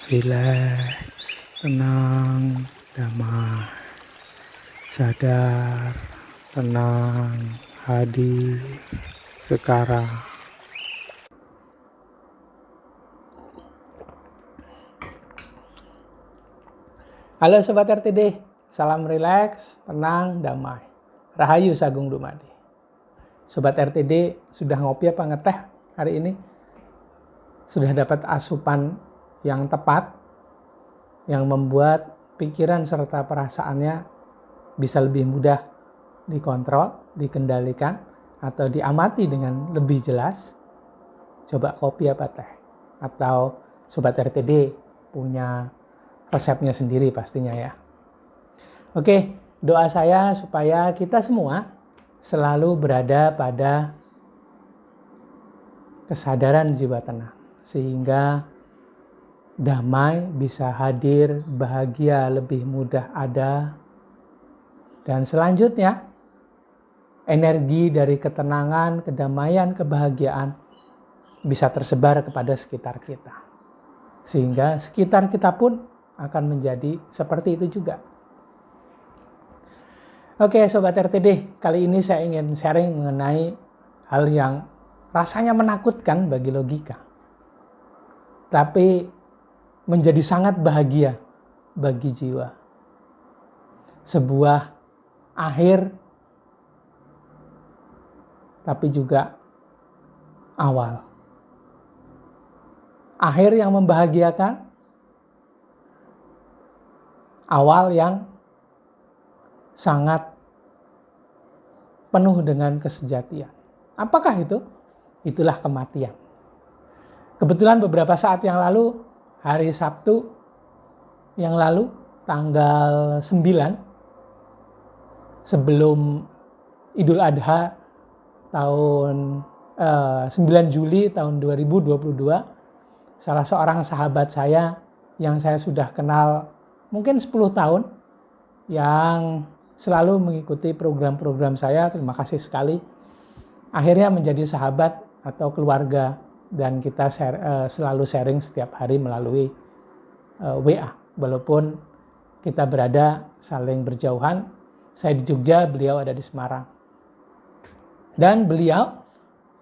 Rileks, tenang, damai, sadar, tenang, hadir, sekarang. Halo Sobat RTD, salam rileks, tenang, damai. Rahayu Sagung Dumadi. Sobat RTD sudah ngopi apa ngeteh hari ini? Sudah dapat asupan yang tepat, yang membuat pikiran serta perasaannya bisa lebih mudah dikontrol, dikendalikan, atau diamati dengan lebih jelas? Coba kopi apa teh? Atau Sobat RTD punya resepnya sendiri pastinya ya. Oke, doa saya supaya kita semua selalu berada pada kesadaran jiwa tenang. Sehingga damai bisa hadir, bahagia lebih mudah ada. Dan selanjutnya, energi dari ketenangan, kedamaian, kebahagiaan bisa tersebar kepada sekitar kita. Sehingga sekitar kita pun akan menjadi seperti itu juga. Oke Sobat RTD, kali ini saya ingin sharing mengenai hal yang rasanya menakutkan bagi logika. Tapi menjadi sangat bahagia bagi jiwa. Sebuah akhir, tapi juga awal. Akhir yang membahagiakan, awal yang sangat penuh dengan kesejatian. Apakah itu? Itulah kematian. Kebetulan beberapa saat yang lalu, hari Sabtu yang lalu, tanggal 9, sebelum Idul Adha tahun 9 Juli tahun 2022, salah seorang sahabat saya yang saya sudah kenal mungkin 10 tahun, yang selalu mengikuti program-program saya, terima kasih sekali. Akhirnya menjadi sahabat atau keluarga dan kita selalu sharing setiap hari melalui WA. Walaupun kita berada saling berjauhan, saya di Jogja, beliau ada di Semarang. Dan beliau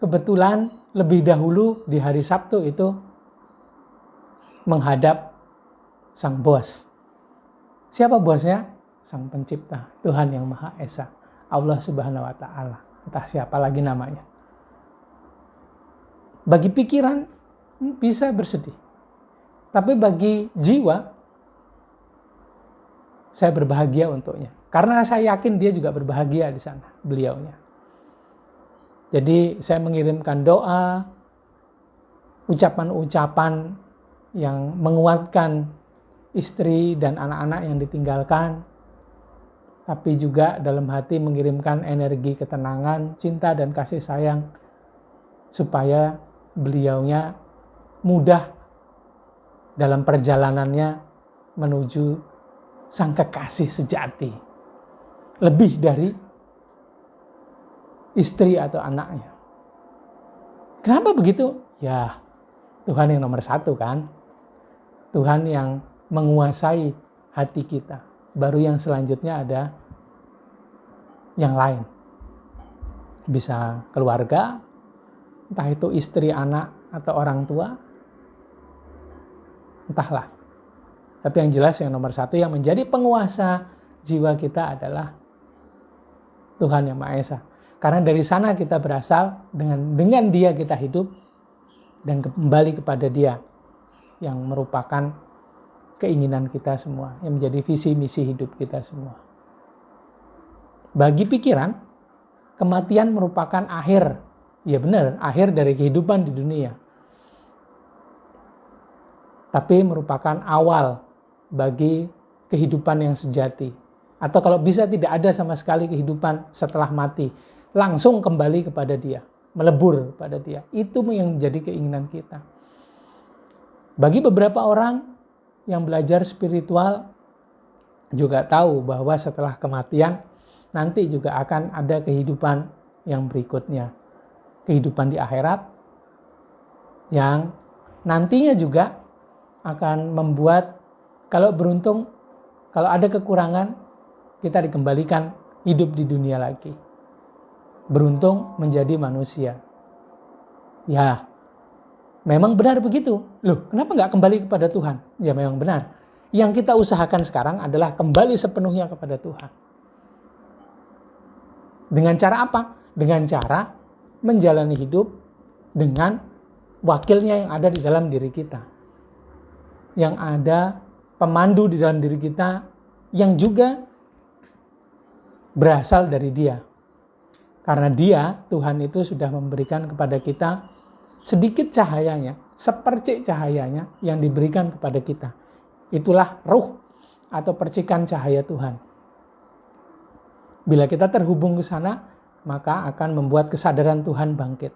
kebetulan lebih dahulu di hari Sabtu itu menghadap sang bos. Siapa bosnya? Sang pencipta, Tuhan yang Maha Esa, Allah Subhanahu wa Ta'ala, entah siapa lagi namanya. Bagi pikiran bisa bersedih, tapi bagi jiwa saya berbahagia untuknya, karena saya yakin dia juga berbahagia di sana, beliaunya. Jadi saya mengirimkan doa, ucapan-ucapan yang menguatkan istri dan anak-anak yang ditinggalkan, tapi juga dalam hati mengirimkan energi ketenangan, cinta dan kasih sayang supaya beliaunya mudah dalam perjalanannya menuju sang kekasih sejati. Lebih dari istri atau anaknya. Kenapa begitu? Ya, Tuhan yang nomor satu kan. Tuhan yang menguasai hati kita. Baru yang selanjutnya ada yang lain. Bisa keluarga, entah itu istri, anak, atau orang tua. Entahlah. Tapi yang jelas yang nomor satu yang menjadi penguasa jiwa kita adalah Tuhan yang Maha Esa. Karena dari sana kita berasal, dengan dia kita hidup, dan kembali kepada dia yang merupakan keinginan kita semua, yang menjadi visi misi hidup kita semua. Bagi pikiran, kematian merupakan akhir, ya benar, akhir dari kehidupan di dunia. Tapi merupakan awal bagi kehidupan yang sejati. Atau kalau bisa tidak ada sama sekali kehidupan setelah mati, langsung kembali kepada dia, melebur pada dia. Itu yang menjadi keinginan kita. Bagi beberapa orang yang belajar spiritual juga tahu bahwa setelah kematian nanti juga akan ada kehidupan yang berikutnya. Kehidupan di akhirat yang nantinya juga akan membuat kalau beruntung, kalau ada kekurangan, kita dikembalikan hidup di dunia lagi. Beruntung menjadi manusia. Ya, memang benar begitu. Loh, kenapa nggak kembali kepada Tuhan? Ya memang benar. Yang kita usahakan sekarang adalah kembali sepenuhnya kepada Tuhan. Dengan cara apa? Dengan cara menjalani hidup dengan wakilnya yang ada di dalam diri kita. Yang ada pemandu di dalam diri kita yang juga berasal dari Dia. Karena Dia, Tuhan itu sudah memberikan kepada kita sedikit cahayanya, sepercik cahayanya yang diberikan kepada kita. Itulah ruh atau percikan cahaya Tuhan. Bila kita terhubung ke sana, maka akan membuat kesadaran Tuhan bangkit,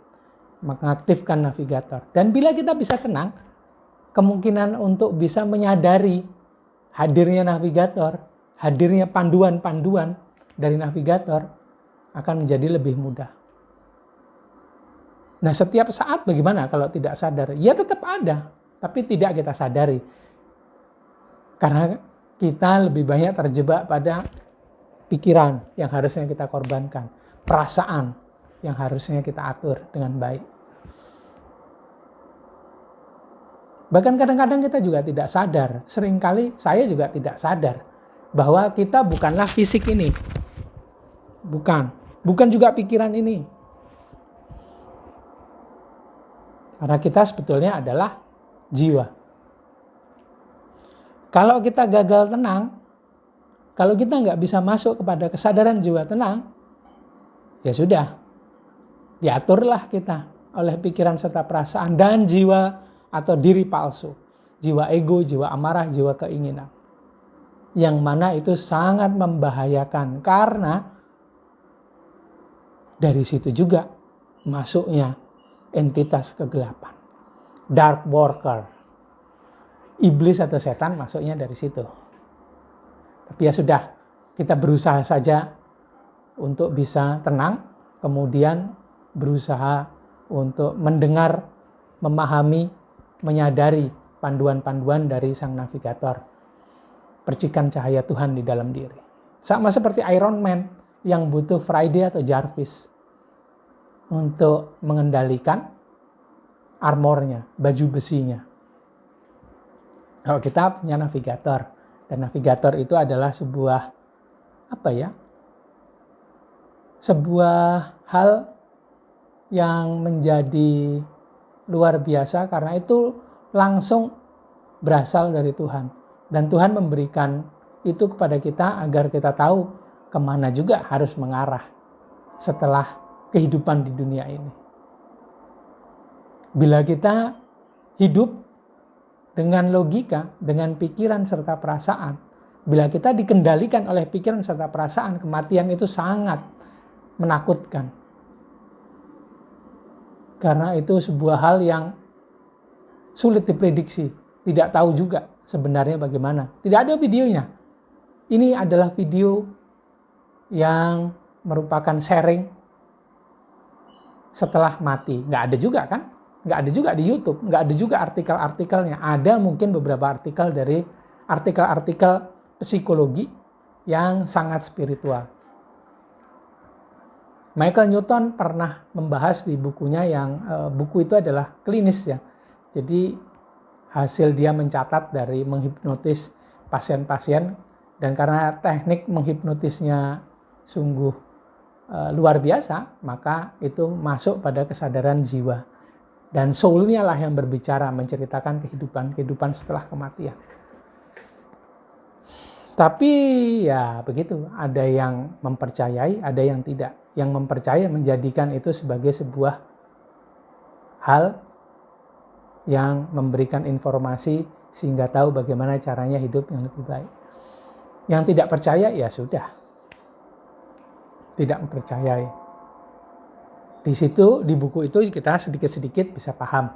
mengaktifkan navigator. Dan bila kita bisa tenang, kemungkinan untuk bisa menyadari hadirnya navigator, hadirnya panduan-panduan dari navigator akan menjadi lebih mudah. Nah, setiap saat bagaimana kalau tidak sadar? Ya tetap ada, tapi tidak kita sadari. Karena kita lebih banyak terjebak pada pikiran yang harusnya kita korbankan, perasaan yang harusnya kita atur dengan baik. Bahkan kadang-kadang kita juga tidak sadar, seringkali saya juga tidak sadar bahwa kita bukanlah fisik ini. Bukan juga pikiran ini. Karena kita sebetulnya adalah jiwa. Kalau kita gagal tenang, kalau kita nggak bisa masuk kepada kesadaran jiwa tenang, ya sudah, diaturlah kita oleh pikiran serta perasaan dan jiwa atau diri palsu. Jiwa ego, jiwa amarah, jiwa keinginan. Yang mana itu sangat membahayakan karena dari situ juga masuknya entitas kegelapan. Dark worker. Iblis atau setan masuknya dari situ. Tapi ya sudah, kita berusaha saja untuk bisa tenang, kemudian berusaha untuk mendengar, memahami, menyadari panduan-panduan dari sang navigator. Percikan cahaya Tuhan di dalam diri. Sama seperti Iron Man yang butuh Friday atau Jarvis untuk mengendalikan armornya, baju besinya. Kalau kita punya navigator, dan navigator itu adalah sebuah sebuah hal yang menjadi luar biasa karena itu langsung berasal dari Tuhan. Dan Tuhan memberikan itu kepada kita agar kita tahu kemana juga harus mengarah setelah kehidupan di dunia ini. Bila kita hidup dengan logika, dengan pikiran serta perasaan, bila kita dikendalikan oleh pikiran serta perasaan, kematian itu sangat menakutkan. Karena itu sebuah hal yang sulit diprediksi, tidak tahu juga sebenarnya bagaimana. Tidak ada videonya. Ini adalah video yang merupakan sharing setelah mati. Nggak ada juga kan? Nggak ada juga di YouTube. Nggak ada juga artikel-artikelnya. Ada mungkin beberapa artikel dari artikel-artikel psikologi yang sangat spiritual. Michael Newton pernah membahas di bukunya yang buku itu adalah klinis ya. Jadi hasil dia mencatat dari menghipnotis pasien-pasien dan karena teknik menghipnotisnya sungguh luar biasa, maka itu masuk pada kesadaran jiwa. Dan soul-nya lah yang berbicara, menceritakan kehidupan setelah kematian. Tapi ya begitu, ada yang mempercayai, ada yang tidak. Yang mempercayai menjadikan itu sebagai sebuah hal yang memberikan informasi sehingga tahu bagaimana caranya hidup yang lebih baik. Yang tidak percaya ya sudah, tidak mempercayai. Di situ, di buku itu kita sedikit-sedikit bisa paham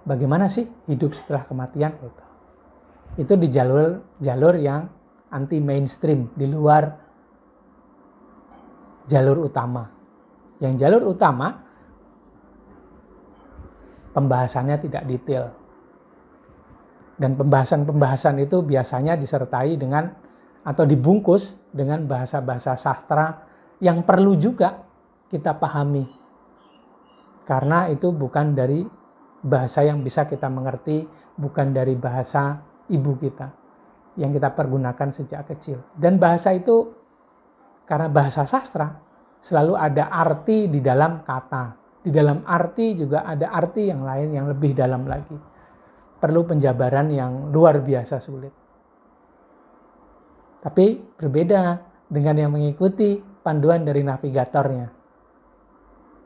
bagaimana sih hidup setelah kematian itu. Itu di jalur yang anti mainstream, di luar jalur utama. Yang jalur utama pembahasannya tidak detail. Dan pembahasan-pembahasan itu biasanya disertai dengan atau dibungkus dengan bahasa-bahasa sastra yang perlu juga kita pahami. Karena itu bukan dari bahasa yang bisa kita mengerti, bukan dari bahasa ibu kita yang kita pergunakan sejak kecil. Dan bahasa itu, karena bahasa sastra, selalu ada arti di dalam kata. Di dalam arti juga ada arti yang lain yang lebih dalam lagi. Perlu penjabaran yang luar biasa sulit. Tapi berbeda dengan yang mengikuti panduan dari navigatornya.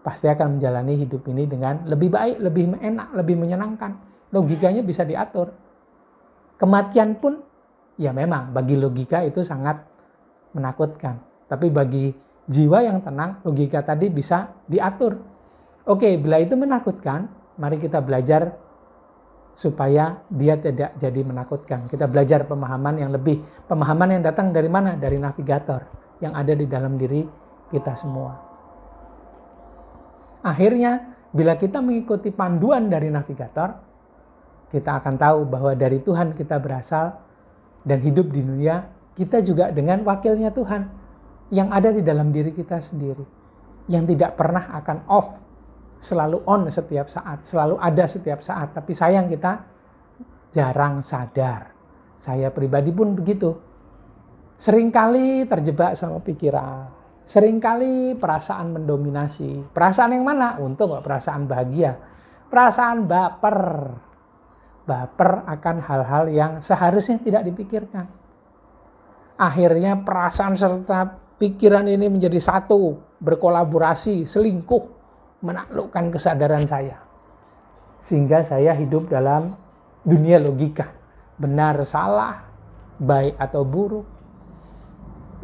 Pasti akan menjalani hidup ini dengan lebih baik, lebih enak, lebih menyenangkan. Logikanya bisa diatur. Kematian pun, ya memang bagi logika itu sangat menakutkan. Tapi bagi jiwa yang tenang, logika tadi bisa diatur. Oke, bila itu menakutkan, mari kita belajar supaya dia tidak jadi menakutkan. Kita belajar pemahaman yang lebih. Pemahaman yang datang dari mana? Dari navigator yang ada di dalam diri kita semua. Akhirnya, bila kita mengikuti panduan dari navigator, kita akan tahu bahwa dari Tuhan kita berasal dan hidup di dunia, kita juga dengan wakilnya Tuhan yang ada di dalam diri kita sendiri. Yang tidak pernah akan off, selalu on setiap saat, selalu ada setiap saat. Tapi sayang kita jarang sadar. Saya pribadi pun begitu. Seringkali terjebak sama pikiran. Seringkali perasaan mendominasi. Perasaan yang mana? Untung gak perasaan bahagia. Perasaan baper. Baper akan hal-hal yang seharusnya tidak dipikirkan. Akhirnya perasaan serta pikiran ini menjadi satu. Berkolaborasi, selingkuh. Menaklukkan kesadaran saya. Sehingga saya hidup dalam dunia logika. Benar, salah, baik atau buruk.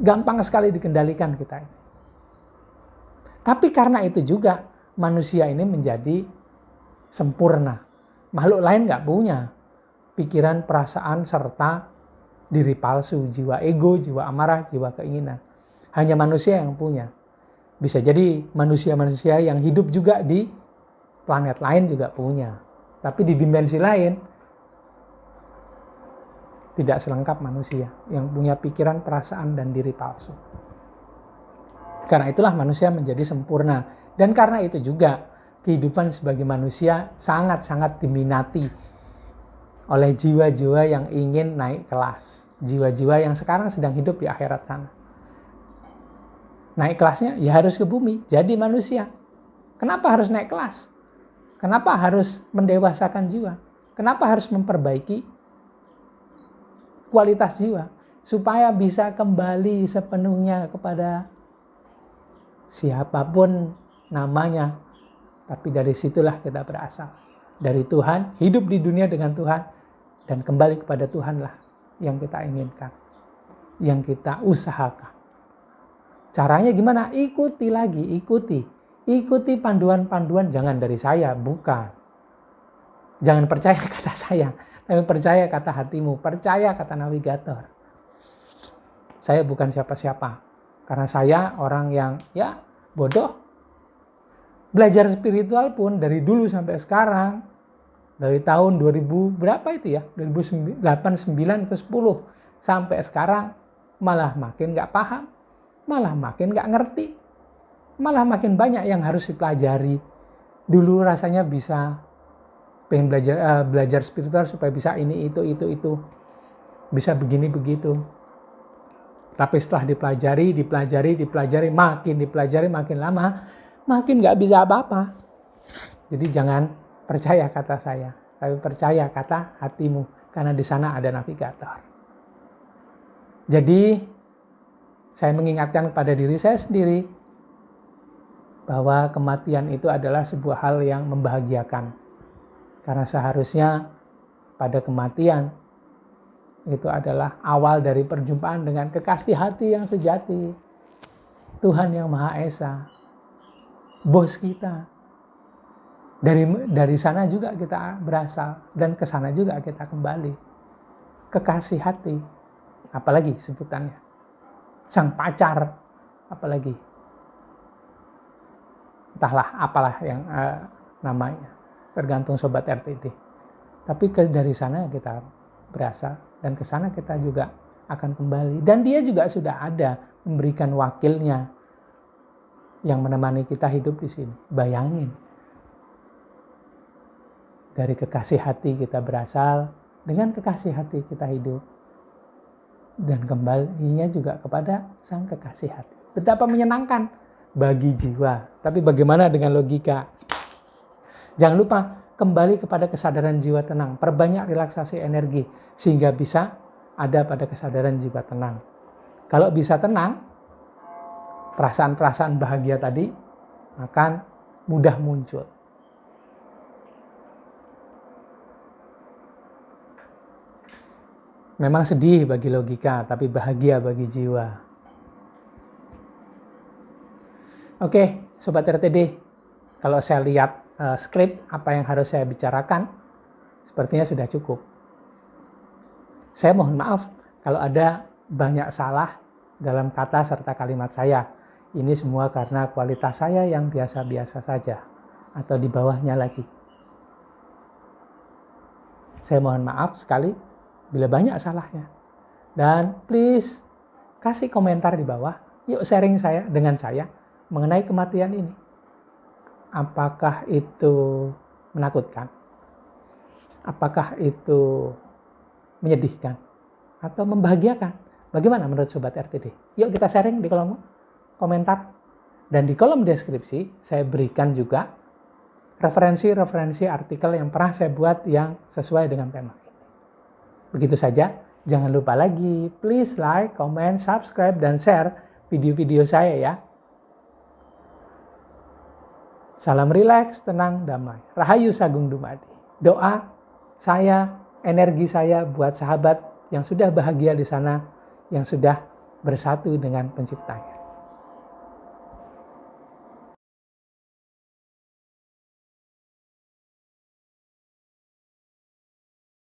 Gampang sekali dikendalikan kita ini. Tapi karena itu juga manusia ini menjadi sempurna. Makhluk lain nggak punya pikiran, perasaan, serta diri palsu, jiwa ego, jiwa amarah, jiwa keinginan. Hanya manusia yang punya. Bisa jadi manusia-manusia yang hidup juga di planet lain juga punya. Tapi di dimensi lain, tidak selengkap manusia yang punya pikiran, perasaan, dan diri palsu. Karena itulah manusia menjadi sempurna. Dan karena itu juga kehidupan sebagai manusia sangat-sangat diminati oleh jiwa-jiwa yang ingin naik kelas. Jiwa-jiwa yang sekarang sedang hidup di akhirat sana. Naik kelasnya ya harus ke bumi, jadi manusia. Kenapa harus naik kelas? Kenapa harus mendewasakan jiwa? Kenapa harus memperbaiki kualitas jiwa? Supaya bisa kembali sepenuhnya kepada siapapun namanya. Tapi dari situlah kita berasal. Dari Tuhan, hidup di dunia dengan Tuhan, dan kembali kepada Tuhanlah yang kita inginkan, yang kita usahakan. Caranya gimana? Ikuti lagi, ikuti. Ikuti panduan-panduan, jangan dari saya, bukan. Jangan percaya kata saya, tapi percaya kata hatimu, percaya kata navigator. Saya bukan siapa-siapa, karena saya orang yang bodoh. Belajar spiritual pun dari dulu sampai sekarang, dari tahun 2000 berapa itu ya, 2008, 9, atau 10, sampai sekarang malah makin gak paham. Malah makin gak ngerti. Malah makin banyak yang harus dipelajari. Dulu rasanya bisa pengen belajar spiritual supaya bisa ini, itu. Bisa begini, begitu. Tapi setelah dipelajari, makin lama, makin gak bisa apa-apa. Jadi jangan percaya kata saya, tapi percaya kata hatimu. Karena di sana ada navigator. Jadi saya mengingatkan kepada diri saya sendiri bahwa kematian itu adalah sebuah hal yang membahagiakan. Karena seharusnya pada kematian itu adalah awal dari perjumpaan dengan kekasih hati yang sejati. Tuhan yang Maha Esa, bos kita. Dari sana juga kita berasal dan ke sana juga kita kembali. Kekasih hati, apalagi sebutannya. Sang pacar, apalagi. Entahlah apalah yang namanya. Tergantung sobat RTD. Tapi dari sana kita berasal. Dan ke sana kita juga akan kembali. Dan dia juga sudah ada memberikan wakilnya yang menemani kita hidup di sini. Bayangin, dari kekasih hati kita berasal, dengan kekasih hati kita hidup, dan kembalinya juga kepada sang kekasih hati. Betapa menyenangkan bagi jiwa. Tapi bagaimana dengan logika? Jangan lupa kembali kepada kesadaran jiwa tenang. Perbanyak relaksasi energi sehingga bisa ada pada kesadaran jiwa tenang. Kalau bisa tenang, perasaan-perasaan bahagia tadi akan mudah muncul. Memang sedih bagi logika, tapi bahagia bagi jiwa. Oke, Sobat RTD, kalau saya lihat skrip apa yang harus saya bicarakan, sepertinya sudah cukup. Saya mohon maaf kalau ada banyak salah dalam kata serta kalimat saya. Ini semua karena kualitas saya yang biasa-biasa saja, atau di bawahnya lagi. Saya mohon maaf sekali bila banyak salahnya. Dan please, kasih komentar di bawah. Yuk sharing saya dengan saya mengenai kematian ini. Apakah itu menakutkan? Apakah itu menyedihkan? Atau membahagiakan? Bagaimana menurut Sobat RTD? Yuk kita sharing di kolom komentar. Dan di kolom deskripsi saya berikan juga referensi-referensi artikel yang pernah saya buat yang sesuai dengan tema ini. Begitu saja. Jangan lupa lagi, please like, comment, subscribe, dan share video-video saya ya. Salam rileks, tenang, damai. Rahayu Sagung Dumadi. Doa saya, energi saya buat sahabat yang sudah bahagia di sana, yang sudah bersatu dengan penciptanya.